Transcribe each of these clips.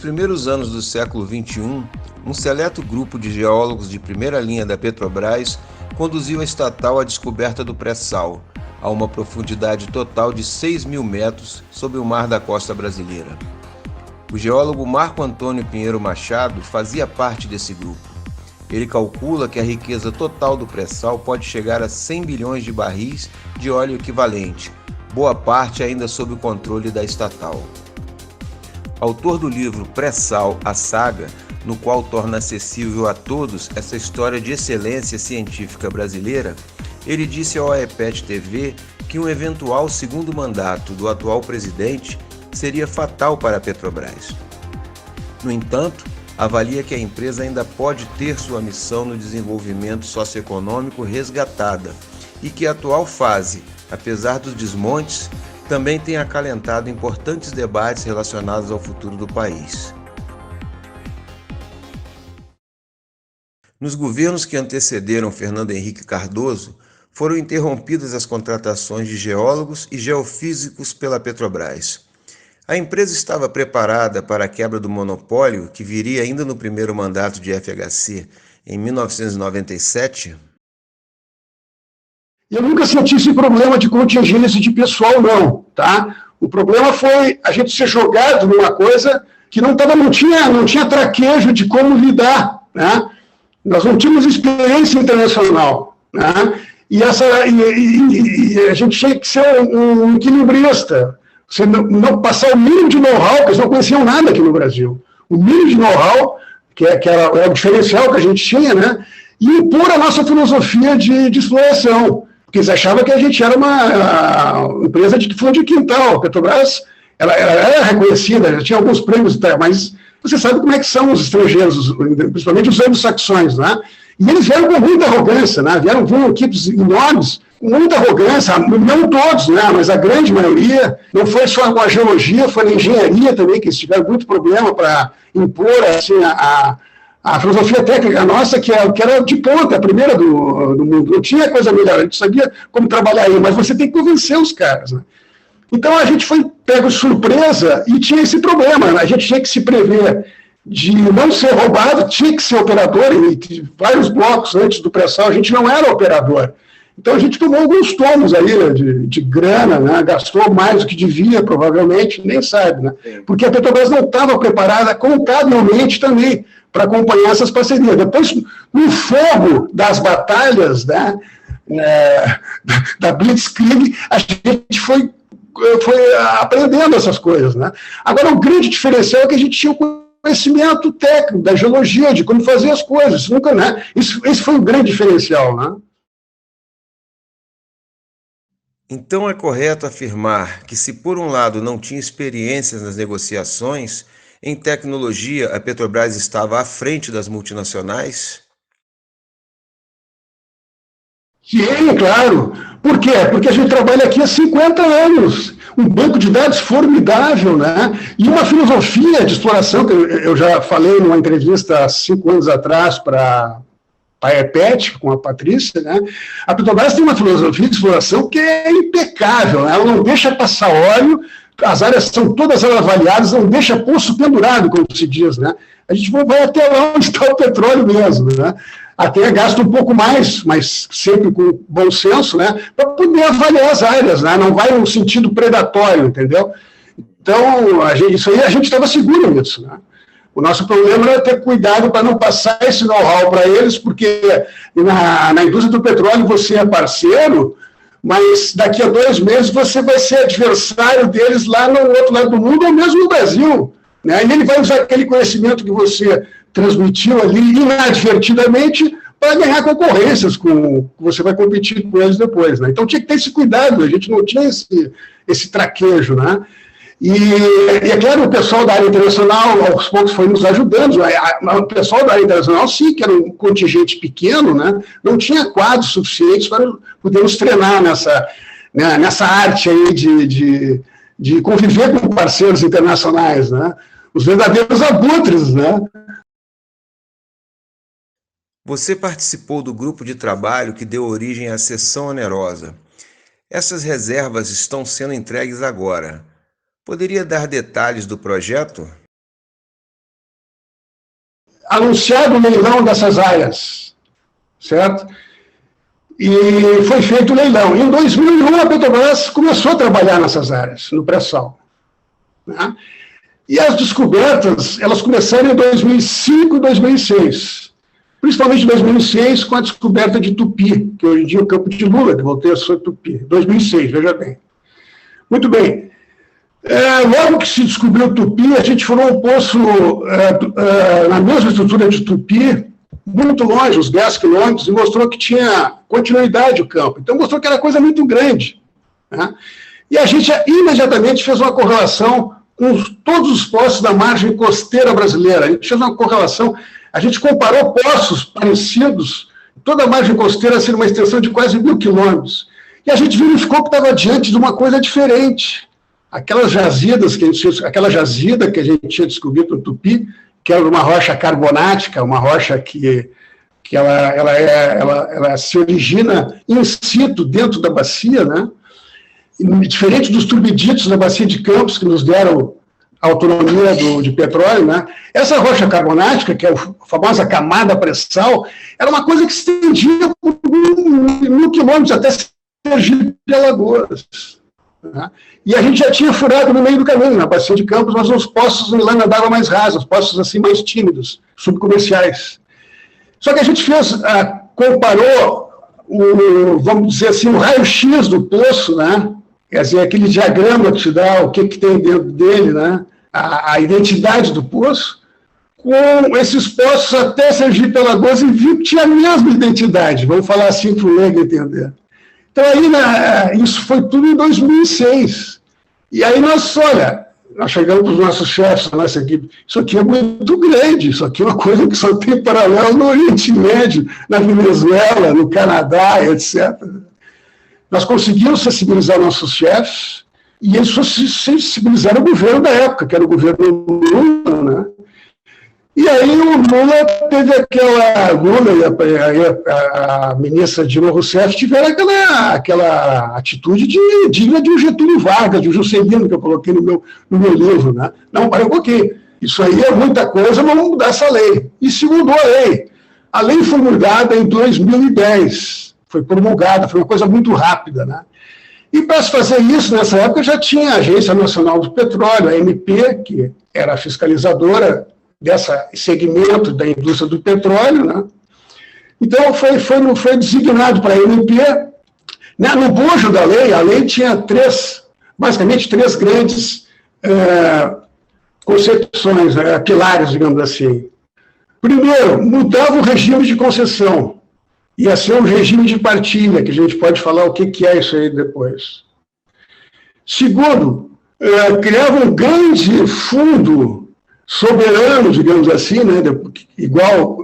primeiros anos do século XXI, um seleto grupo de geólogos de primeira linha da Petrobras conduziu a estatal à descoberta do pré-sal, a uma profundidade total de 6.000 metros sob o mar da costa brasileira. O geólogo Marco Antônio Pinheiro Machado fazia parte desse grupo. Ele calcula que a riqueza total do pré-sal pode chegar a 100 bilhões de barris de óleo equivalente, boa parte ainda sob o controle da estatal. Autor do livro Pré-sal, a saga, no qual torna acessível a todos essa história de excelência científica brasileira, ele disse ao AEPET TV que um eventual segundo mandato do atual presidente seria fatal para a Petrobras. No entanto, avalia que a empresa ainda pode ter sua missão no desenvolvimento socioeconômico resgatada e que a atual fase, apesar dos desmontes, também tem acalentado importantes debates relacionados ao futuro do país. Nos governos que antecederam Fernando Henrique Cardoso, foram interrompidas as contratações de geólogos e geofísicos pela Petrobras. A empresa estava preparada para a quebra do monopólio, que viria ainda no primeiro mandato de FHC, em 1997? Eu nunca senti esse problema de contingência de pessoal, não, tá? O problema foi a gente ser jogado numa coisa que não tinha traquejo de como lidar, né? Nós não tínhamos experiência internacional, né? E a gente tinha que ser um equilibrista. Você não passar o mínimo de know-how, porque eles não conheciam nada aqui no Brasil. O mínimo de know-how, que era o diferencial que a gente tinha, né? E impor a nossa filosofia de exploração. Porque eles achavam que a gente era uma empresa de fundo de quintal. A Petrobras, ela era reconhecida, já tinha alguns prêmios e tal, mas você sabe como é que são os estrangeiros, principalmente os anglo-saxões, né? E eles vieram com muita arrogância, né? Vieram com equipes enormes, com muita arrogância, não todos, né? Mas a grande maioria. Não foi só com a geologia, foi na engenharia também, que eles tiveram muito problema para impor assim, a filosofia técnica nossa, que era de ponta, a primeira do mundo. Não tinha coisa melhor, a gente sabia como trabalhar aí, mas você tem que convencer os caras, né? Então a gente foi pego de surpresa e tinha esse problema, né? A gente tinha que se prever de não ser roubado, tinha que ser operador, e vários blocos antes do pré-sal a gente não era operador. Então a gente tomou alguns tomos aí, né, de grana, né, gastou mais do que devia, provavelmente, nem sabe, né? Porque a Petrobras não estava preparada contabilmente também para acompanhar essas parcerias. Depois, no fogo das batalhas, né, da Blitzkrieg, a gente foi aprendendo essas coisas, né? Agora, o grande diferencial é que a gente tinha o conhecimento técnico da geologia, de como fazer as coisas. Nunca, né? Esse foi um grande diferencial, né? Então é correto afirmar que, se por um lado não tinha experiências nas negociações, em tecnologia a Petrobras estava à frente das multinacionais? Sim, claro. Por quê? Porque a gente trabalha aqui há 50 anos. Um banco de dados formidável, né? E uma filosofia de exploração, que eu já falei numa entrevista há 5 anos atrás para a EPET, com a Patrícia, né? A Petrobras tem uma filosofia de exploração que é impecável, né? Ela não deixa passar óleo, as áreas são todas avaliadas, não deixa poço pendurado, como se diz, né? A gente vai até lá onde está o petróleo mesmo, né? Até gasta um pouco mais, mas sempre com bom senso, né? Para poder avaliar as áreas, né? Não vai no sentido predatório, entendeu? Então, isso aí a gente estava seguro nisso, né? O nosso problema era ter cuidado para não passar esse know-how para eles, porque na indústria do petróleo você é parceiro, mas daqui a 2 meses você vai ser adversário deles lá no outro lado do mundo, ou mesmo no Brasil, né? E ele vai usar aquele conhecimento que você transmitiu ali inadvertidamente para ganhar concorrências que você vai competir com eles depois, né? Então tinha que ter esse cuidado, a gente não tinha esse traquejo, né? E é claro, o pessoal da área internacional, aos poucos, foi nos ajudando. O pessoal da área internacional, sim, que era um contingente pequeno, né, não tinha quadros suficientes para podermos treinar nessa arte aí de conviver com parceiros internacionais, né? Os verdadeiros abutres, né? Você participou do grupo de trabalho que deu origem à Seção Onerosa. Essas reservas estão sendo entregues agora. Poderia dar detalhes do projeto? anunciado o leilão dessas áreas, certo? E foi feito o leilão. Em 2001, a Petrobras começou a trabalhar nessas áreas, no pré-sal, né? E as descobertas, elas começaram em 2005 e 2006. Principalmente em 2006, com a descoberta de Tupi, que hoje em dia é o campo de Lula, que voltei a ser Tupi. 2006, veja bem. Muito bem. Logo que se descobriu Tupi, a gente formou um poço na mesma estrutura de Tupi, muito longe, uns 10 quilômetros, e mostrou que tinha continuidade o campo. Então, mostrou que era coisa muito grande, né? E a gente imediatamente fez uma correlação com todos os poços da margem costeira brasileira. A gente fez uma correlação, a gente comparou poços parecidos, toda a margem costeira sendo uma extensão de quase 1.000 quilômetros. E a gente verificou que estava diante de uma coisa diferente. Aquelas jazidas, aquela jazida que a gente tinha descoberto no Tupi, que era uma rocha carbonática, uma rocha que ela se origina in situ dentro da bacia, né? Diferente dos turbiditos da bacia de Campos, que nos deram a autonomia de petróleo, né? Essa rocha carbonática, que é a famosa camada pré-sal, era uma coisa que se estendia por 1.000 quilômetros até Sergipe e Alagoas, né? E a gente já tinha furado no meio do caminho, na bacia de Campos, mas uns poços em lama d'água mais rasos, poços assim mais tímidos, subcomerciais. Só que a gente comparou, vamos dizer assim, o raio-x do poço, né? Quer dizer, aquele diagrama que te dá o que tem dentro dele, né? A identidade do poço, com esses poços até Sergipe e Alagoas, e viu que tinha a mesma identidade, vamos falar assim para o leigo entender. Então, aí, isso foi tudo em 2006. E aí nós chegamos para os nossos chefes, da nossa equipe, isso aqui é muito grande, isso aqui é uma coisa que só tem paralelo no Oriente Médio, na Venezuela, no Canadá, etc. Nós conseguimos sensibilizar nossos chefes, e eles sensibilizaram o governo da época, que era o governo Lula, né? E aí o Lula teve Lula e a ministra Dilma Rousseff tiveram aquela atitude digna de um Getúlio Vargas, de um Juscelino, que eu coloquei no meu livro, né? Não, para um pouquinho. Isso aí é muita coisa, vamos mudar essa lei. E se mudou a lei. A lei foi mudada em 2010. Foi promulgada, foi uma coisa muito rápida, né? E para se fazer isso, nessa época, já tinha a Agência Nacional do Petróleo, a ANP, que era a fiscalizadora desse segmento da indústria do petróleo, né? Então, foi designado para a ANP, né? No bojo da lei, a lei tinha basicamente três grandes concepções, pilares, digamos assim. Primeiro, mudava o regime de concessão. Ia ser um regime de partilha, que a gente pode falar o que é isso aí depois. Segundo, criava um grande fundo soberano, digamos assim, né, igual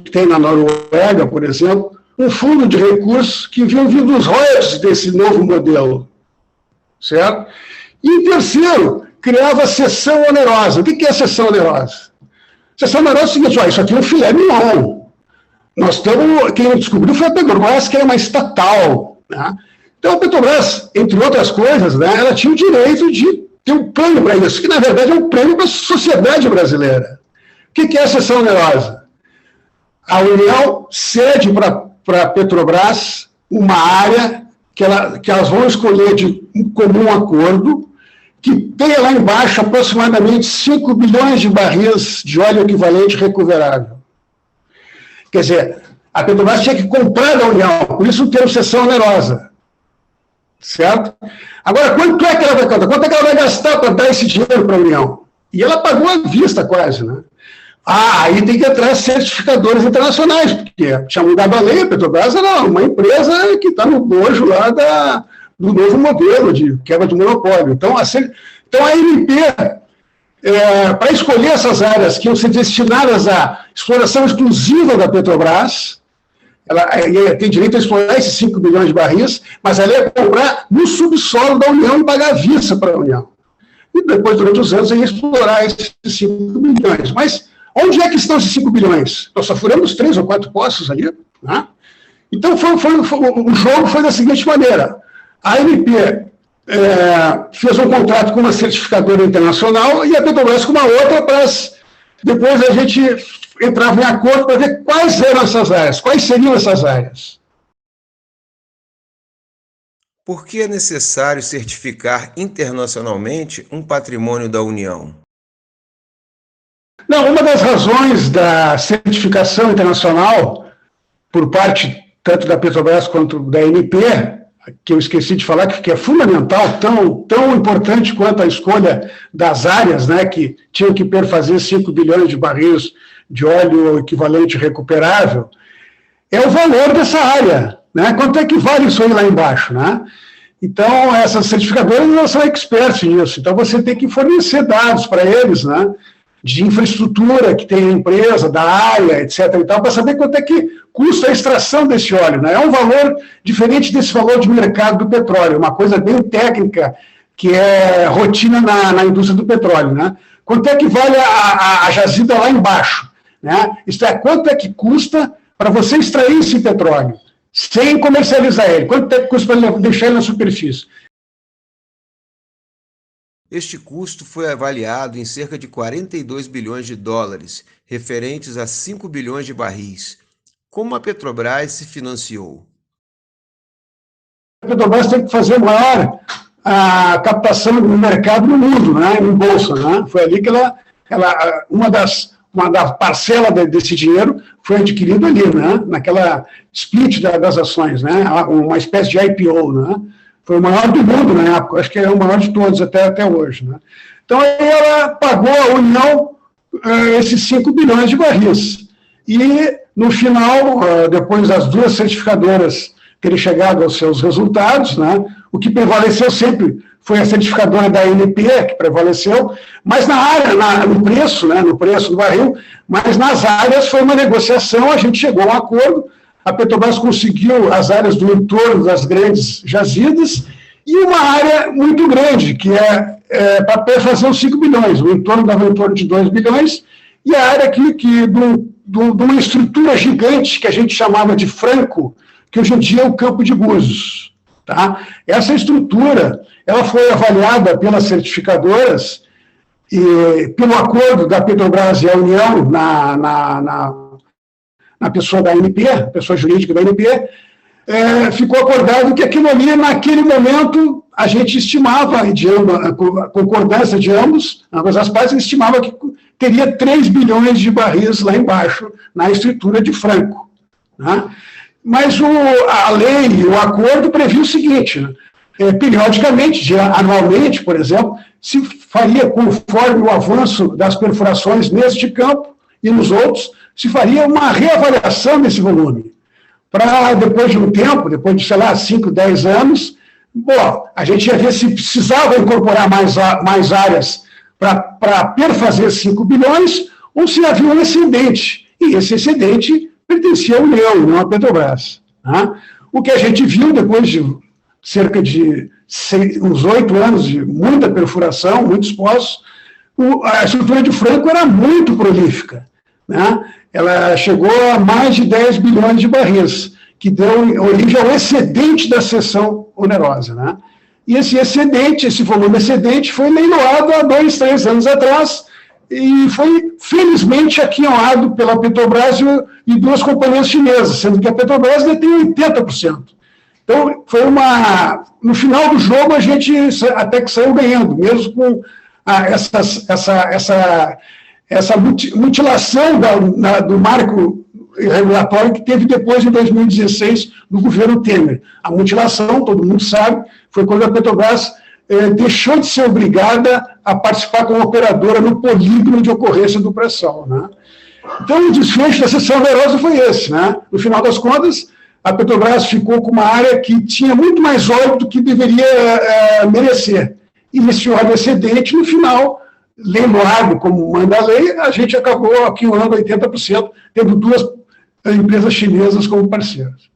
que tem na Noruega, por exemplo, um fundo de recursos que vinham vindo dos royalties desse novo modelo, certo? E, em terceiro, criava a cessão onerosa. O que é a cessão onerosa? Cessão onerosa é o seguinte, isso aqui é um filé mignon. Quem descobriu foi a Petrobras, que era uma estatal, né? Então, a Petrobras, entre outras coisas, né, ela tinha o direito de ter um prêmio para isso, que, na verdade, é um prêmio para a sociedade brasileira. O que é a cessão onerosa? A União cede para a Petrobras uma área que elas vão escolher de um comum acordo, que tenha lá embaixo aproximadamente 5 bilhões de barris de óleo equivalente recuperável. Quer dizer, a Petrobras tinha que comprar da União, por isso o termo cessão onerosa. Certo? Agora, quanto é que ela vai contar? Quanto é que ela vai gastar para dar esse dinheiro para a União? E ela pagou à vista quase, né? Aí tem que entrar certificadores internacionais, porque tinha mudado a lei, a Petrobras era uma empresa que está no bojo lá do novo modelo de quebra de monopólio. Então, a ANP, para escolher essas áreas que iam ser destinadas à exploração exclusiva da Petrobras, ela tem direito a explorar esses 5 bilhões de barris, mas ela ia comprar no subsolo da União e pagar a vista para a União. E depois, durante os anos, ia explorar esses 5 bilhões. Mas onde é que estão esses 5 bilhões? Nós só furamos 3 ou 4 poços ali, né? Então, o jogo foi da seguinte maneira. A ANP fez um contrato com uma certificadora internacional e a Petrobras com uma outra para as Depois a gente entrava em acordo para ver quais eram essas áreas, quais seriam essas áreas. Por que é necessário certificar internacionalmente um patrimônio da União? Não, uma das razões da certificação internacional, por parte tanto da Petrobras quanto da ANP, que eu esqueci de falar, que é fundamental, tão importante quanto a escolha das áreas, né, que tinham que perfazer 5 bilhões de barris de óleo equivalente recuperável, é o valor dessa área, né? Quanto é que vale isso aí lá embaixo, né? Então, essas certificadoras não são experts nisso, então você tem que fornecer dados para eles, né? De infraestrutura que tem a empresa, da área, etc. e tal, para saber quanto é que custa a extração desse óleo, né? É um valor diferente desse valor de mercado do petróleo, uma coisa bem técnica, que é rotina na indústria do petróleo, né? Quanto é que vale a jazida lá embaixo, né? Isto é, quanto é que custa para você extrair esse petróleo, sem comercializar ele? Quanto é que custa para deixar ele na superfície? Este custo foi avaliado em cerca de 42 bilhões de dólares, referentes a 5 bilhões de barris. Como a Petrobras se financiou? A Petrobras tem que fazer maior a captação no mercado no mundo, né, em bolsa, né? Foi ali que uma da parcela desse dinheiro foi adquirido ali, né, naquela split das ações, né, uma espécie de IPO, né? Foi o maior do mundo na época, acho que é o maior de todos até hoje, né? Então, aí ela pagou à União esses 5 bilhões de barris. E, no final, depois das duas certificadoras terem chegado aos seus resultados, né, o que prevaleceu sempre foi a certificadora da ANP, que prevaleceu, mas na área, no preço, né, no preço do barril, mas nas áreas foi uma negociação, a gente chegou a um acordo, a Petrobras conseguiu as áreas do entorno das grandes jazidas e uma área muito grande, que é para fazer os 5 bilhões, o entorno dava em torno de 2 bilhões, e a área aqui de uma estrutura gigante que a gente chamava de Franco, que hoje em dia é o Campo de Búzios. Tá? Essa estrutura ela foi avaliada pelas certificadoras e pelo acordo da Petrobras e a União na pessoa da ANP, pessoa jurídica da ANP, ficou acordado que aquilo ali, naquele momento, a gente estimava, a concordância de ambos as partes, estimava que teria 3 bilhões de barris lá embaixo, na estrutura de Franco. Né? Mas a lei, o acordo previu o seguinte, né? Periodicamente, anualmente, por exemplo, se faria, conforme o avanço das perfurações neste campo e nos outros, se faria uma reavaliação desse volume. Para, depois de um tempo, depois de, sei lá, 5, 10 anos, a gente ia ver se precisava incorporar mais áreas para perfazer 5 bilhões ou se havia um excedente. E esse excedente pertencia à União, não à Petrobras. Né? O que a gente viu depois de cerca de uns 8 anos de muita perfuração, muitos poços, a estrutura de Franco era muito prolífica. Né? Ela chegou a mais de 10 bilhões de barris, que deu origem ao excedente da seção onerosa. Né? E esse excedente, esse volume excedente, foi leiloado há 2, 3 anos atrás, e foi, felizmente, aquinhoado pela Petrobras e duas companhias chinesas, sendo que a Petrobras detém 80%. Então, foi no final do jogo, a gente até que saiu ganhando, mesmo com essa mutilação do marco regulatório que teve depois, em 2016, no governo Temer. A mutilação, todo mundo sabe, foi quando a Petrobras deixou de ser obrigada a participar como operadora no polígono de ocorrência do pré-sal. Né? Então, o desfecho da seção onerosa foi esse. Né? No final das contas, a Petrobras ficou com uma área que tinha muito mais óleo do que deveria merecer. E nesse óleo excedente, no final, leiloado como manda a lei, a gente acabou aquinhoando 80%, tendo duas empresas chinesas como parceiras.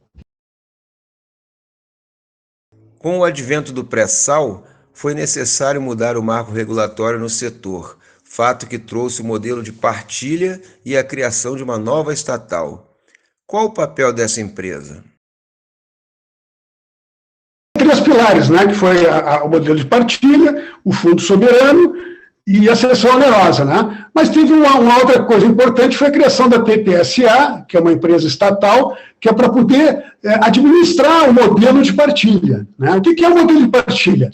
Com o advento do pré-sal, foi necessário mudar o marco regulatório no setor, fato que trouxe o modelo de partilha e a criação de uma nova estatal. Qual o papel dessa empresa? 3 pilares, né, que foi o modelo de partilha, o fundo soberano e a cessão onerosa, né? Mas teve uma outra coisa importante, foi a criação da PPSA, que é uma empresa estatal, que é para poder administrar o modelo de partilha, né? O que é o modelo de partilha?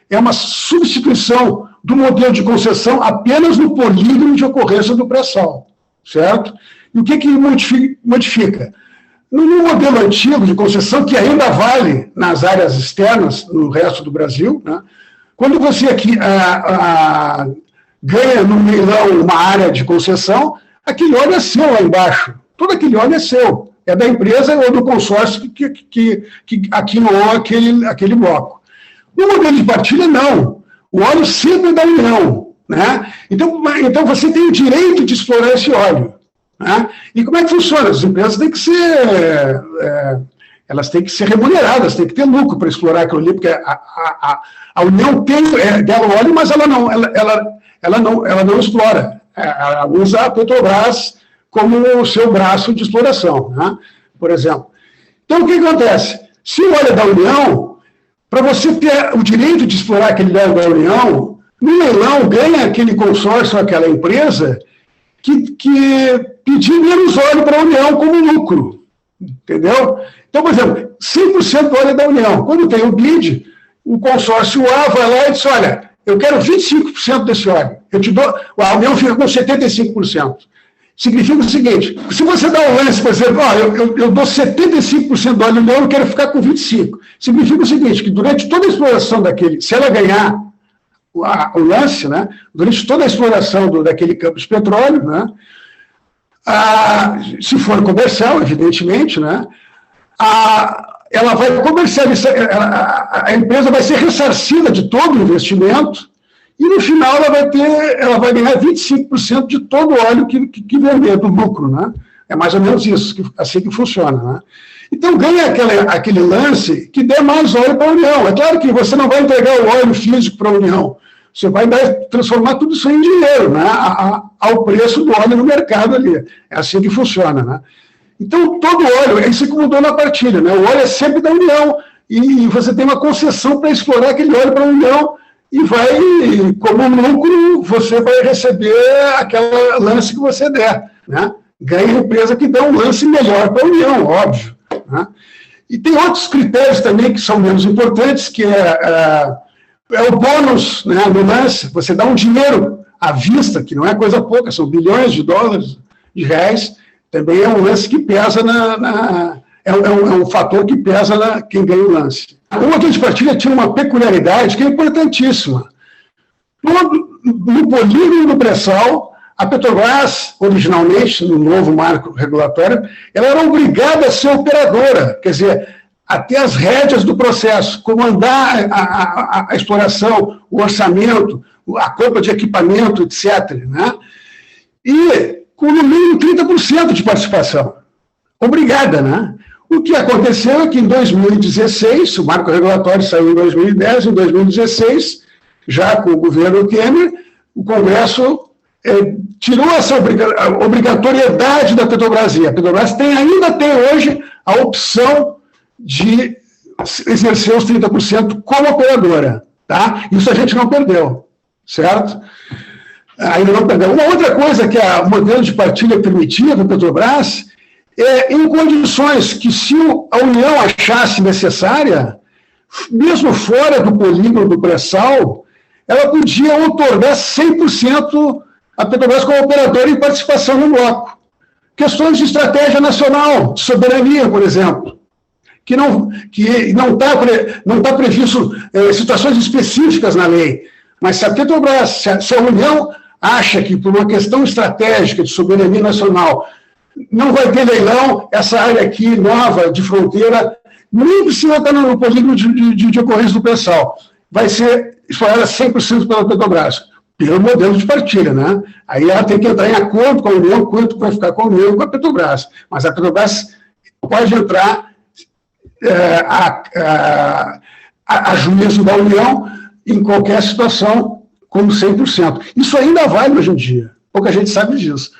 É uma substituição do modelo de concessão apenas no polígono de ocorrência do pré-sal, certo? E o que modifica? No modelo antigo de concessão, que ainda vale nas áreas externas, no resto do Brasil, né? Quando você aqui ganha no leilão uma área de concessão, aquele óleo é seu lá embaixo. Todo aquele óleo é seu. É da empresa ou do consórcio que aquinou aquele bloco. No modelo de partilha, não. O óleo sempre é da União, né? Então você tem o direito de explorar esse óleo, né? E como é que funciona? As empresas têm que ser... elas têm que ser remuneradas, têm que ter lucro para explorar aquilo ali, porque a União tem dela o óleo, mas ela não explora. Ela usa a Petrobras como o seu braço de exploração, né? Por exemplo. Então, o que acontece? Se o óleo é da União, para você ter o direito de explorar aquele óleo da União, no leilão ganha aquele consórcio, aquela empresa, que pedir menos óleo para a União como lucro. Entendeu? Então, por exemplo, 100% do óleo é da União. Quando tem o bid, o consórcio A vai lá e diz, olha, eu quero 25% desse óleo. Eu te dou, a União fica com 75%. Significa o seguinte, se você dá um lance, por exemplo, eu dou 75% do óleo da União, eu quero ficar com 25%. Significa o seguinte, que durante toda a exploração daquele, se ela ganhar o lance, né, durante toda a exploração daquele campo de petróleo, né, se for comercial, evidentemente, né, ela vai comercializar, a empresa vai ser ressarcida de todo o investimento e, no final, ela vai ganhar 25% de todo o óleo que vender do lucro, né? É mais ou menos isso, assim que funciona, né? Então, ganha aquele lance que dê mais óleo para a União. É claro que você não vai entregar o óleo físico para a União, você vai transformar tudo isso em dinheiro, né? Ao preço do óleo no mercado ali. É assim que funciona, né? Então, todo óleo, é isso que mudou na partilha, né? O óleo é sempre da União, e você tem uma concessão para explorar aquele óleo para a União, e como lucro, você vai receber aquela lance que você der, né? Ganha a empresa que dá um lance melhor para a União, óbvio, né? E tem outros critérios também que são menos importantes, que é o bônus, né, no lance. Você dá um dinheiro à vista, que não é coisa pouca, são bilhões de dólares, de reais, também é um lance que pesa é um fator que pesa quem ganha o lance. O modelo de partilha tinha uma peculiaridade que é importantíssima. No polígono do pré-sal, a Petrobras, originalmente, no novo marco regulatório, ela era obrigada a ser operadora, quer dizer, a ter as rédeas do processo, comandar a exploração, o orçamento, a compra de equipamento, etc., né? E com no mínimo 30% de participação. Obrigada, né? O que aconteceu é que em 2016, o marco regulatório saiu em 2010, em 2016, já com o governo Temer, o Congresso tirou essa obrigatoriedade da Petrobras. A Petrobras ainda tem hoje a opção de exercer os 30% como operadora, tá? Isso a gente não perdeu, certo? Ainda não perdeu. Uma outra coisa que o modelo de partilha permitia para a Petrobras em condições que, se a União achasse necessária, mesmo fora do polígono do pré-sal, ela podia outorgar 100% a Petrobras como operadora em participação no bloco. Questões de estratégia nacional, de soberania, por exemplo, que não está previsto situações específicas na lei. Mas se a Petrobras, se a União acha que, por uma questão estratégica de soberania nacional, não vai ter leilão, essa área aqui nova de fronteira, nem precisa estar no polígono de ocorrência do pré-sal. Vai ser explorada 100% pela Petrobras, pelo modelo de partilha, né? Aí ela tem que entrar em acordo com a União, quanto vai ficar com a União e com a Petrobras. Mas a Petrobras pode entrar a juízo da União em qualquer situação como 100%. Isso ainda vale hoje em dia. Pouca gente sabe disso.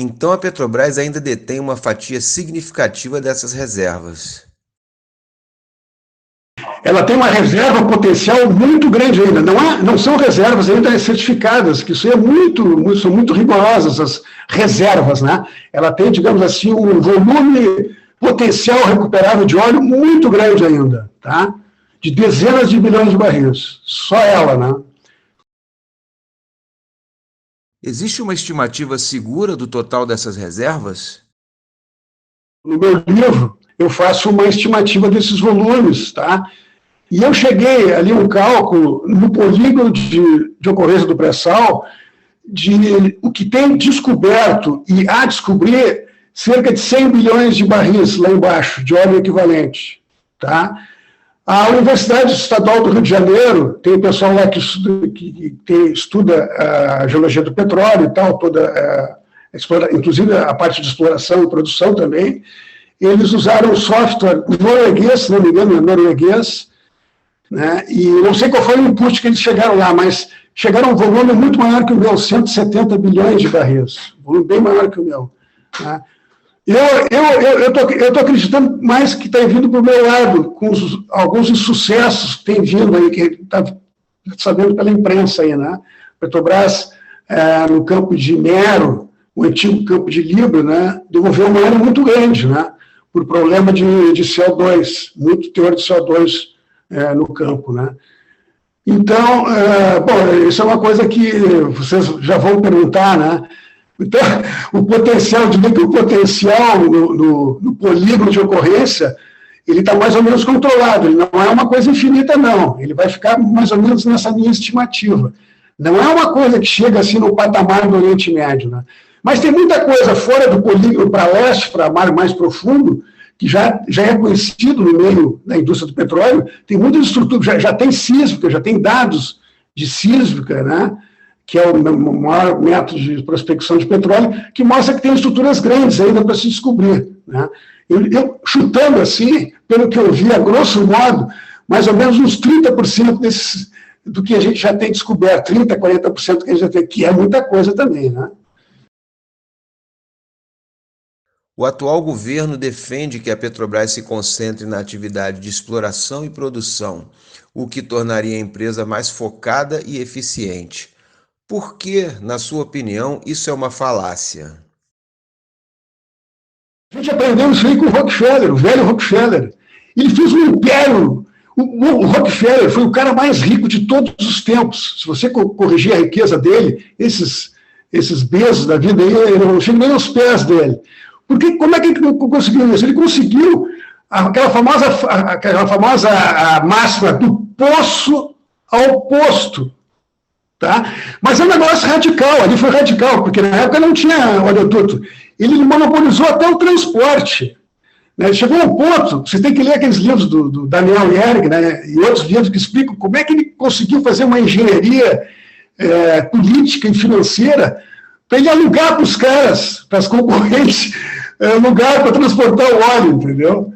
Então a Petrobras ainda detém uma fatia significativa dessas reservas. ela tem uma reserva potencial muito grande ainda. Não são reservas ainda certificadas, que isso é são muito rigorosas as reservas, né? Ela tem, digamos assim, um volume potencial recuperável de óleo muito grande ainda, tá? De dezenas de bilhões de barris. Só ela, né? Existe uma estimativa segura do total dessas reservas? No meu livro, eu faço uma estimativa desses volumes, tá? E eu cheguei ali um cálculo no polígono de ocorrência do pré-sal de o que tem descoberto e a descobrir cerca de 100 bilhões de barris lá embaixo, de óleo equivalente, tá? A Universidade Estadual do Rio de Janeiro, tem pessoal lá que estuda a geologia do petróleo e tal, inclusive a parte de exploração e produção também. Eles usaram software norueguês, se não me engano, é norueguês, né? E não sei qual foi o input que eles chegaram lá, mas chegaram a um volume muito maior que o meu, 170 bilhões de barris, um volume bem maior que o meu, né? Eu tô acreditando mais que está vindo para o meu lado, com alguns insucessos que tem vindo aí, que está sabendo pela imprensa aí, né? Petrobras, no campo de Mero, o antigo campo de Libra, né? Devolveu uma área muito grande, né? Por problema de CO2, muito teor de CO2 no campo, né? Então, bom, isso é uma coisa que vocês já vão perguntar, né? Então, o potencial, eu diria que o potencial no polígono de ocorrência, ele está mais ou menos controlado, ele não é uma coisa infinita, não. Ele vai ficar mais ou menos nessa linha estimativa. Não é uma coisa que chega assim no patamar do Oriente Médio, né? Mas tem muita coisa fora do polígono para leste, para mar mais profundo, que já é conhecido no meio da indústria do petróleo. Tem muitas estruturas, já tem sísmica, já tem dados de sísmica, né? Que é o maior método de prospecção de petróleo, que mostra que tem estruturas grandes ainda para se descobrir, né? Eu, chutando assim, pelo que eu vi, a grosso modo, mais ou menos uns 30% do que a gente já tem descoberto, 30%, 40% que a gente já tem, que é muita coisa também, né? O atual governo defende que a Petrobras se concentre na atividade de exploração e produção, o que tornaria a empresa mais focada e eficiente. Por que, na sua opinião, isso é uma falácia? A gente aprendeu isso aí com o Rockefeller, o velho Rockefeller. Ele fez um império. O Rockefeller foi o cara mais rico de todos os tempos. Se você corrigir a riqueza dele, esses beijos da vida aí, eu não chego nem aos pés dele. Porque como é que ele conseguiu isso? Ele conseguiu aquela famosa máxima do poço ao posto. Tá? Mas é um negócio radical, ali foi radical, porque na época não tinha oleoduto. Ele monopolizou até o transporte. Né? Chegou a um ponto, você tem que ler aqueles livros do Daniel Yerg, né? E outros livros que explicam como é que ele conseguiu fazer uma engenharia política e financeira para ele alugar para os caras, para as concorrentes, lugar para transportar o óleo, entendeu?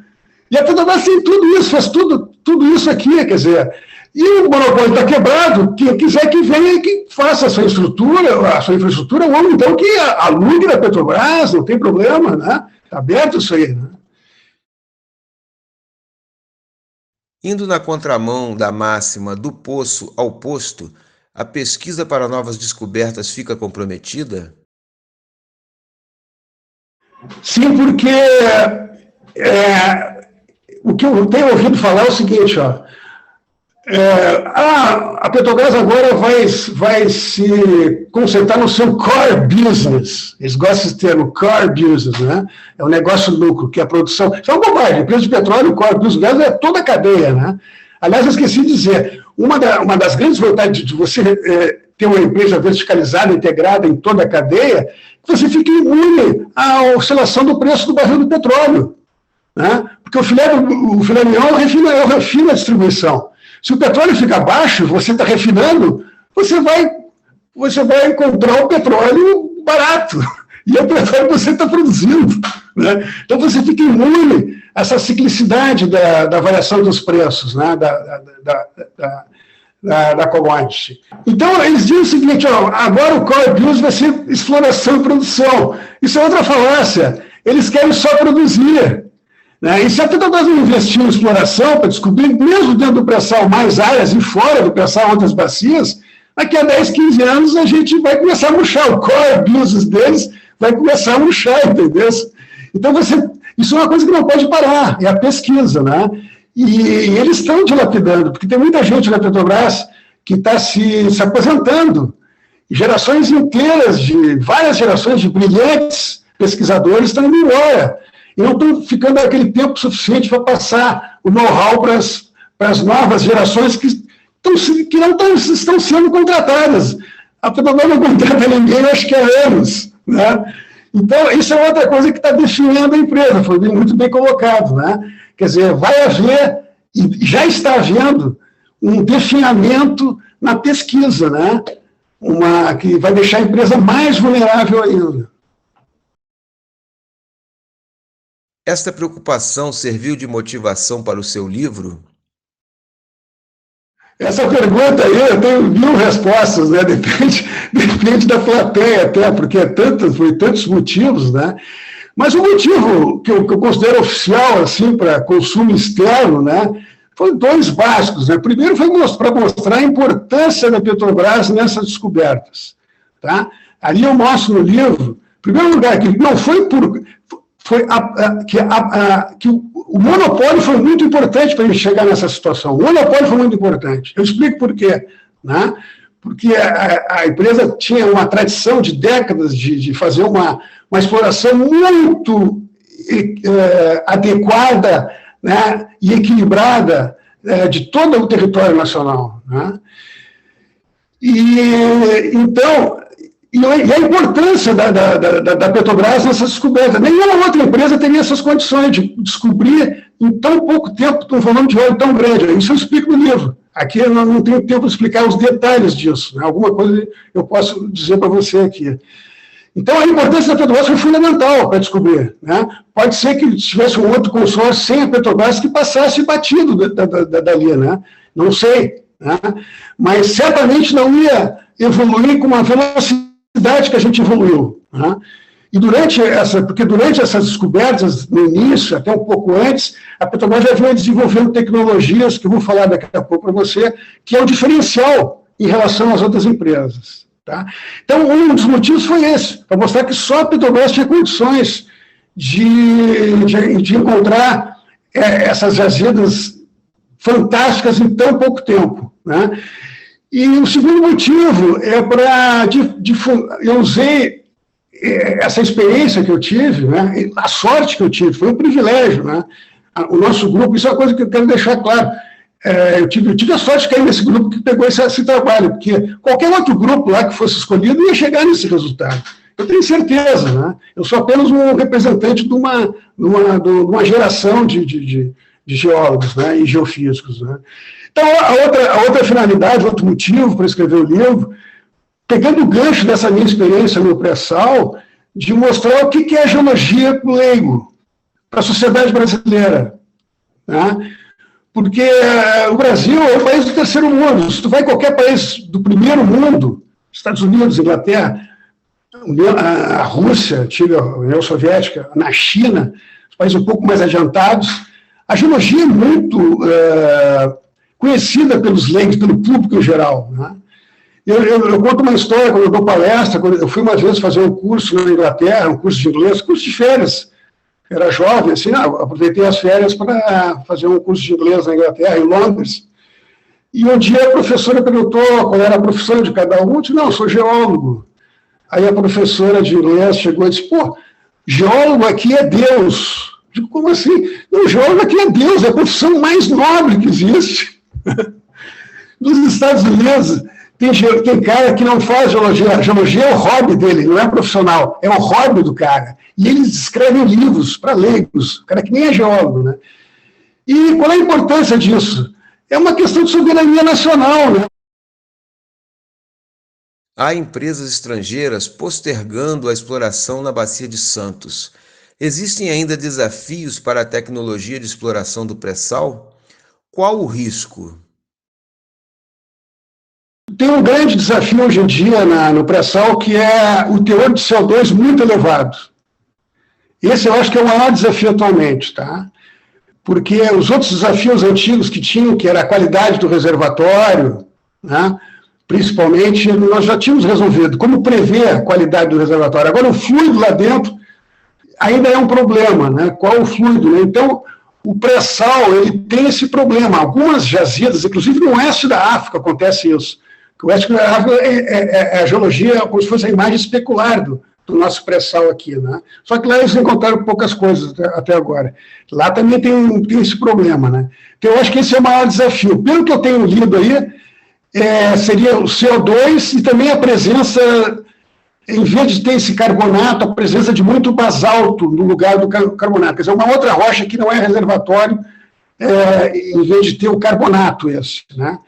E a Petrobras tem tudo isso, faz tudo isso aqui, quer dizer. E o monopólio está quebrado, quem quiser que venha e que faça a sua infraestrutura, ou então que alugue da Petrobras, não tem problema, né? Está aberto isso aí, né? Indo na contramão da máxima do poço ao posto, a pesquisa para novas descobertas fica comprometida? Sim, porque o que eu tenho ouvido falar é o seguinte, ó. A Petrobras agora vai se concentrar no seu core business. Eles gostam desse termo, core business, né? É o negócio lucro, que é a produção. Isso é uma bobagem. Empresa de petróleo, o core business é toda a cadeia, né? Aliás, eu esqueci de dizer, uma das grandes vantagens de você ter uma empresa verticalizada, integrada em toda a cadeia, que você fica imune à oscilação do preço do barril do petróleo, né? Porque o filé mignon refina a distribuição. Se o petróleo fica baixo, você está refinando, você vai encontrar o petróleo barato. E é o petróleo que você está produzindo, né? Então você fica imune a essa ciclicidade da variação dos preços, né? Da commodity. Então, eles dizem o seguinte, ó, agora o core business vai ser exploração e produção. Isso é outra falácia. Eles querem só produzir. Né? E se a Petrobras não investir em exploração para descobrir, mesmo dentro do pré-sal, mais áreas e fora do pré-sal, outras bacias, daqui a 10, 15 anos a gente vai começar a murchar. O core business deles vai começar a murchar, entendeu? Então, isso é uma coisa que não pode parar, é a pesquisa, né? E eles estão dilapidando, porque tem muita gente na Petrobras que está se aposentando. Gerações inteiras, várias gerações de brilhantes pesquisadores estão indo embora. E não estão ficando aquele tempo suficiente para passar o know-how para as novas gerações que não estão sendo contratadas. A Petrobras não contrata ninguém, acho que há anos. Né? Então, isso é outra coisa que está definindo a empresa, foi muito bem colocado. Né? Quer dizer, vai haver, e já está havendo, um definhamento na pesquisa, né? Que vai deixar a empresa mais vulnerável ainda. Esta preocupação serviu de motivação para o seu livro? Essa pergunta aí, eu tenho 1000 respostas, né? Depende da plateia até, porque foi tantos motivos, né? Mas o motivo que eu considero oficial, assim, para consumo externo, né? Foram 2 básicos, né? Primeiro foi para mostrar a importância da Petrobras nessas descobertas, tá? Ali eu mostro no livro, em primeiro lugar, que não foi que o monopólio foi muito importante para a gente chegar nessa situação. O monopólio foi muito importante. Eu explico por quê, né? Porque a empresa tinha uma tradição de décadas de fazer uma exploração muito adequada, né, e equilibrada de todo o território nacional. Né? Então, e a importância da Petrobras nessa descoberta. Nenhuma outra empresa teria essas condições de descobrir em tão pouco tempo um volume de óleo tão grande. Isso eu explico no livro. Aqui eu não tenho tempo de explicar os detalhes disso. Né? Alguma coisa eu posso dizer para você aqui. Então, a importância da Petrobras foi fundamental para descobrir. Né? Pode ser que tivesse um outro consórcio sem a Petrobras que passasse batido dali, né? Não sei. Né? Mas certamente não ia evoluir com uma velocidade que a gente evoluiu. Né? E porque durante essas descobertas, no início, até um pouco antes, a Petrobras já vinha desenvolvendo tecnologias, que eu vou falar daqui a pouco para você, que é um diferencial em relação às outras empresas. Tá? Então, um dos motivos foi esse, para mostrar que só a Petrobras tinha condições de encontrar essas jazidas fantásticas em tão pouco tempo. Né? E o segundo motivo é eu usei essa experiência que eu tive, né? A sorte que eu tive, foi um privilégio. Né? O nosso grupo, isso é uma coisa que eu quero deixar claro, eu tive a sorte de cair nesse grupo que pegou esse trabalho, porque qualquer outro grupo lá que fosse escolhido ia chegar nesse resultado. Eu tenho certeza, né? Eu sou apenas um representante de uma geração de geólogos, né? E geofísicos. Né? Então, a outra finalidade, outro motivo para escrever o livro, pegando o gancho dessa minha experiência no pré-sal, de mostrar o que é a geologia para o leigo, para a sociedade brasileira. Né? Porque o Brasil é o país do terceiro mundo. Se tu vai em qualquer país do primeiro mundo, Estados Unidos, Inglaterra, a Rússia, a antiga União Soviética, na China, os países um pouco mais adiantados, a geologia é muito conhecida pelos leigos, pelo público em geral. Né? Eu conto uma história quando eu dou palestra, quando eu fui uma vez fazer um curso na Inglaterra, um curso de inglês, curso de férias. Era jovem, assim, aproveitei as férias para fazer um curso de inglês na Inglaterra, em Londres. E um dia a professora perguntou qual era a profissão de cada um. Eu disse, não, eu sou geólogo. Aí a professora de inglês chegou e disse, pô, geólogo aqui é Deus. Eu digo, como assim? Não, geólogo aqui é Deus, é a profissão mais nobre que existe. Nos Estados Unidos, tem cara que não faz geologia. A geologia é o hobby dele, não é profissional. É o hobby do cara. E eles escrevem livros para leigos, cara que nem é geólogo. Né? E qual é a importância disso? É uma questão de soberania nacional. Né? Há empresas estrangeiras postergando a exploração na Bacia de Santos. Existem ainda desafios para a tecnologia de exploração do pré-sal? Qual o risco? Tem um grande desafio hoje em dia no pré-sal, que é o teor de CO2 muito elevado. Esse eu acho que é o maior desafio atualmente. Tá? porque os outros desafios antigos que tinham, que era a qualidade do reservatório, né, principalmente, nós já tínhamos resolvido. Como prever a qualidade do reservatório? Agora, o fluido lá dentro ainda é um problema, né? Qual o fluido? Né? Então, o pré-sal, ele tem esse problema. Algumas jazidas, inclusive no oeste da África, acontece isso. O oeste da África é a geologia como se fosse a imagem especular do nosso pré-sal aqui, né? Só que lá eles encontraram poucas coisas até agora. Lá também tem esse problema, né? Então, eu acho que esse é o maior desafio. Pelo que eu tenho lido aí, seria o CO2 e também a presença, em vez de ter esse carbonato, a presença de muito basalto no lugar do carbonato. Quer dizer, uma outra rocha que não é reservatório, em vez de ter o carbonato esse, né?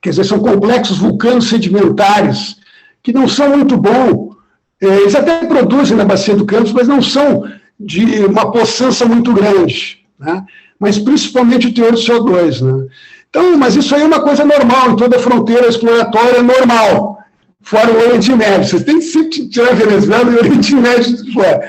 Quer dizer, são complexos vulcanos sedimentares que não são muito bons. Eles até produzem na bacia do Campos, mas não são de uma poçança muito grande, né? Mas principalmente o teor de CO2, né? Então, mas isso aí é uma coisa normal, em toda fronteira exploratória é normal, fora o Oriente Médio. Vocês têm que sempre tirar a Venezuela e o Oriente Médio de fora.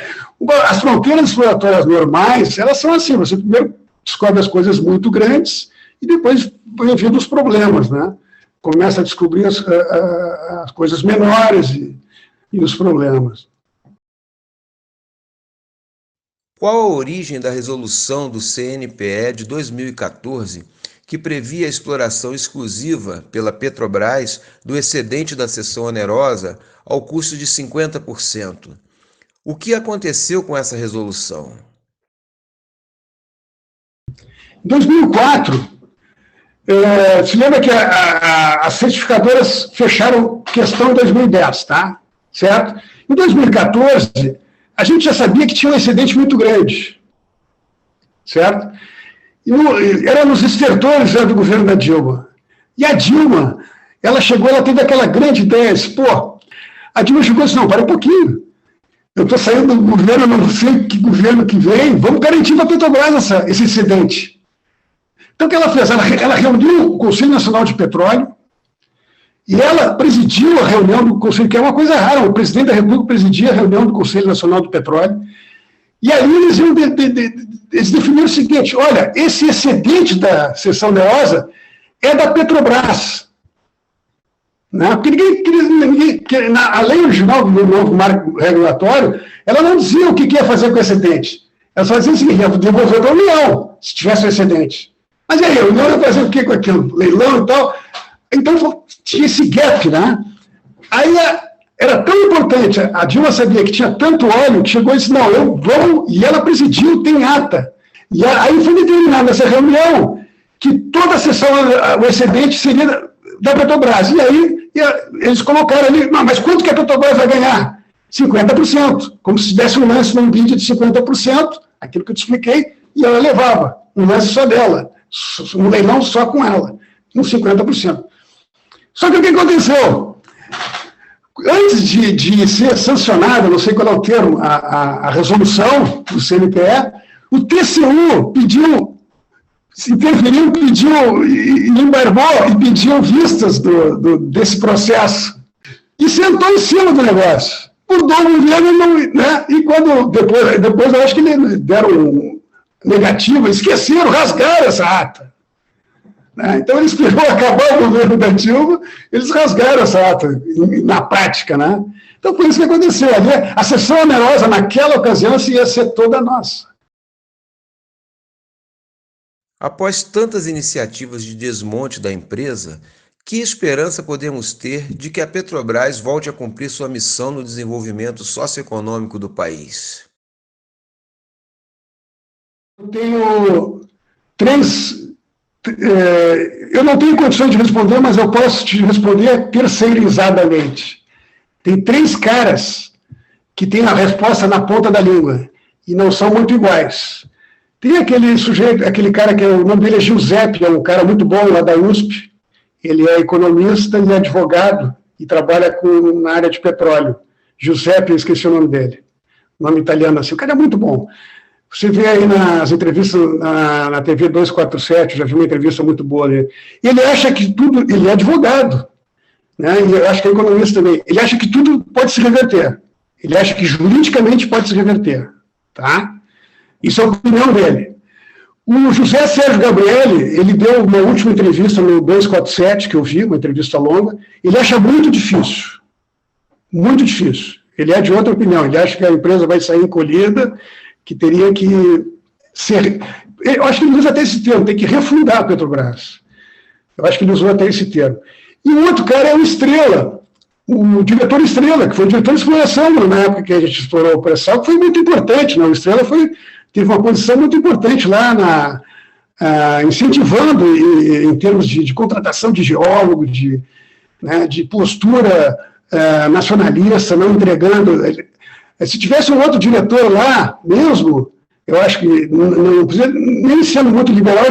As fronteiras exploratórias normais, elas são assim, você primeiro descobre as coisas muito grandes e depois vem vindo os problemas, né? Começa a descobrir as coisas menores e os problemas. Qual a origem da resolução do CNPE de 2014, que previa a exploração exclusiva pela Petrobras do excedente da seção onerosa ao custo de 50%? O que aconteceu com essa resolução? Em 2004, se lembra que as certificadoras fecharam questão em 2010, tá? Certo? Em 2014, a gente já sabia que tinha um excedente muito grande, certo? Era nos estertores do governo da Dilma. E a Dilma, ela teve aquela grande ideia, a Dilma chegou e disse, não, para um pouquinho, eu estou saindo do governo, não sei que governo que vem, vamos garantir para a Petrobras esse excedente. Então, o que ela fez? Ela reuniu o Conselho Nacional de Petróleo, e ela presidiu a reunião do Conselho, que é uma coisa rara, o presidente da República presidia a reunião do Conselho Nacional do Petróleo, e ali eles definiram o seguinte, olha, esse excedente da seção onerosa é da Petrobras. Né? Porque a lei original do novo marco regulatório, ela não dizia o que ia fazer com o excedente. Ela só dizia o seguinte, ia devolver para a União, se tivesse um excedente. Mas aí, a União ia fazer o que com aquilo? Leilão e tal. Então, tinha esse gap, né? Aí, era tão importante, a Dilma sabia que tinha tanto óleo, que chegou e disse, não, eu vou, e ela presidiu, tem ata. E aí foi determinado nessa reunião que toda a sessão, o excedente seria da Petrobras. E aí, eles colocaram ali, não, mas quanto que a Petrobras vai ganhar? 50%, como se desse um lance num bid de 50%, aquilo que eu te expliquei, e ela levava, um lance só dela, um leilão só com ela, uns 50%. Só que o que aconteceu? Antes de ser sancionada, não sei qual é o termo, a resolução do CNPE, o TCU pediu, se interferiu, pediu, e embargou, e pediu vistas desse processo. E sentou em cima do negócio. Mudou o governo, né? E quando, depois eu acho que eles deram um negativo, esqueceram, rasgaram essa ata. Então, eles queriam acabar o governo da Dilma, eles rasgaram essa ata, na prática, né? Então, foi isso que aconteceu. Ali, a seção onerosa, naquela ocasião, ia ser toda nossa. Após tantas iniciativas de desmonte da empresa, que esperança podemos ter de que a Petrobras volte a cumprir sua missão no desenvolvimento socioeconômico do país? Eu tenho eu não tenho condições de responder, mas eu posso te responder terceirizadamente. Tem 3 caras que têm a resposta na ponta da língua, e não são muito iguais. Tem aquele sujeito, aquele cara que o nome dele é Giuseppe, é um cara muito bom lá da USP, ele é economista e advogado, e trabalha na área de petróleo. Giuseppe, eu esqueci o nome dele, nome italiano assim, o cara é muito bom. Você vê aí nas entrevistas na TV 247, já vi uma entrevista muito boa dele. Ele acha que tudo, ele é advogado, né? E eu acho que é economista também. Ele acha que tudo pode se reverter. Ele acha que juridicamente pode se reverter, tá? Isso é a opinião dele. O José Sérgio Gabrielli, ele deu uma última entrevista no 247, que eu vi, uma entrevista longa, ele acha muito difícil. Muito difícil. Ele é de outra opinião, ele acha que a empresa vai sair encolhida, que teria que ser... Eu acho que ele usa até esse termo, tem que refundar a Petrobras. Eu acho que ele usou até esse termo. E o outro cara é o Estrela, o diretor Estrela, que foi diretor de exploração na época que a gente explorou o pré-sal, que foi muito importante, né? O Estrela teve uma posição muito importante lá, incentivando, em termos de contratação de geólogo, de postura nacionalista, não entregando. Se tivesse um outro diretor lá mesmo, eu acho que, nem sendo muito liberal,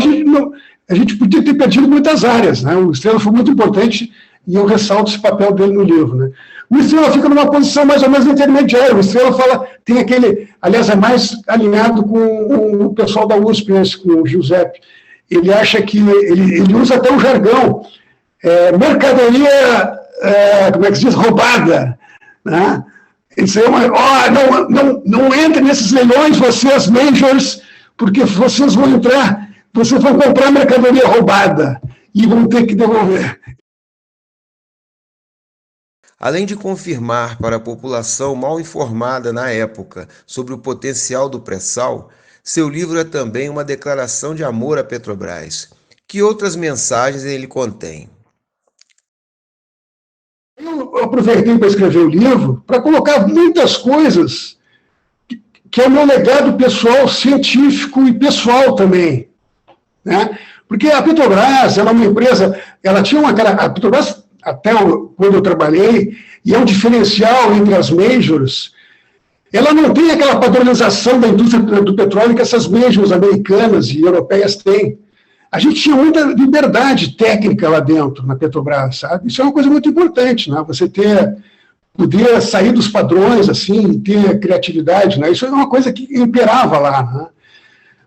a gente podia ter perdido muitas áreas, né? O Estrela foi muito importante e eu ressalto esse papel dele no livro, né? O Estrela fica numa posição mais ou menos intermediária. O Estrela tem aquele, aliás, é mais alinhado com o pessoal da USP, com o Giuseppe. Ele acha que, ele usa até um jargão, mercadoria, como é que se diz, roubada, né? Isso é não entre nesses leilões, vocês, majors, porque vocês vão comprar mercadoria roubada e vão ter que devolver. Além de confirmar para a população mal informada na época sobre o potencial do pré-sal, seu livro é também uma declaração de amor à Petrobras. Que outras mensagens ele contém? Eu aproveitei para escrever o livro para colocar muitas coisas que é o meu legado pessoal, científico e pessoal também, né? Porque a Petrobras, ela é uma empresa, ela tinha a Petrobras, até quando eu trabalhei, e é um diferencial entre as majors, ela não tem aquela padronização da indústria do petróleo que essas majors americanas e europeias têm. A gente tinha muita liberdade técnica lá dentro, na Petrobras, sabe? Isso é uma coisa muito importante, né? Você poder sair dos padrões, assim, ter criatividade, né? Isso é uma coisa que imperava lá, né?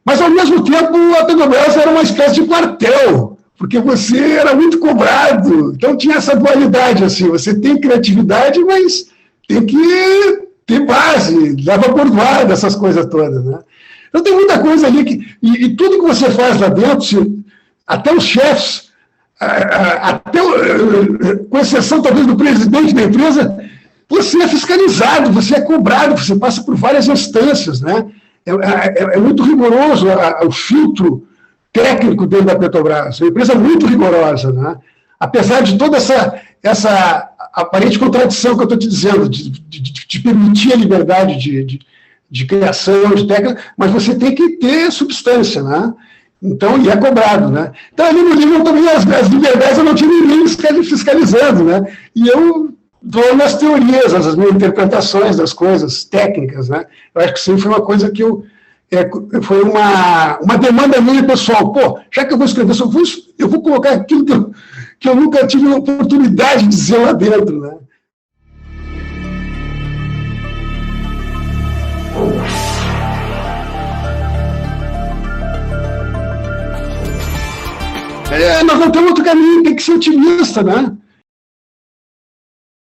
Mas, ao mesmo tempo, a Petrobras era uma espécie de quartel, porque você era muito cobrado. Então, tinha essa dualidade, assim, você tem criatividade, mas tem que ter base, leva por guarda, essas coisas todas, né? Então, tem muita coisa ali e tudo que você faz lá dentro, até os chefes, com exceção, talvez, do presidente da empresa, você é fiscalizado, você é cobrado, você passa por várias instâncias, né? É muito rigoroso o filtro técnico dentro da Petrobras. É uma empresa muito rigorosa, né? Apesar de toda essa aparente contradição que eu estou te dizendo, de permitir a liberdade de criação, de técnica, mas você tem que ter substância, né? Então, e é cobrado, né? Então, ali no livro também as liberdades eu não tinha ninguém fiscalizando, né? E eu dou nas teorias, as minhas interpretações das coisas técnicas, né? Eu acho que sim, foi uma coisa que foi uma demanda minha pessoal. Pô, já que eu vou escrever, eu vou colocar aquilo que eu nunca tive a oportunidade de dizer lá dentro, né? Nós não temos outro caminho, tem que ser otimista, né?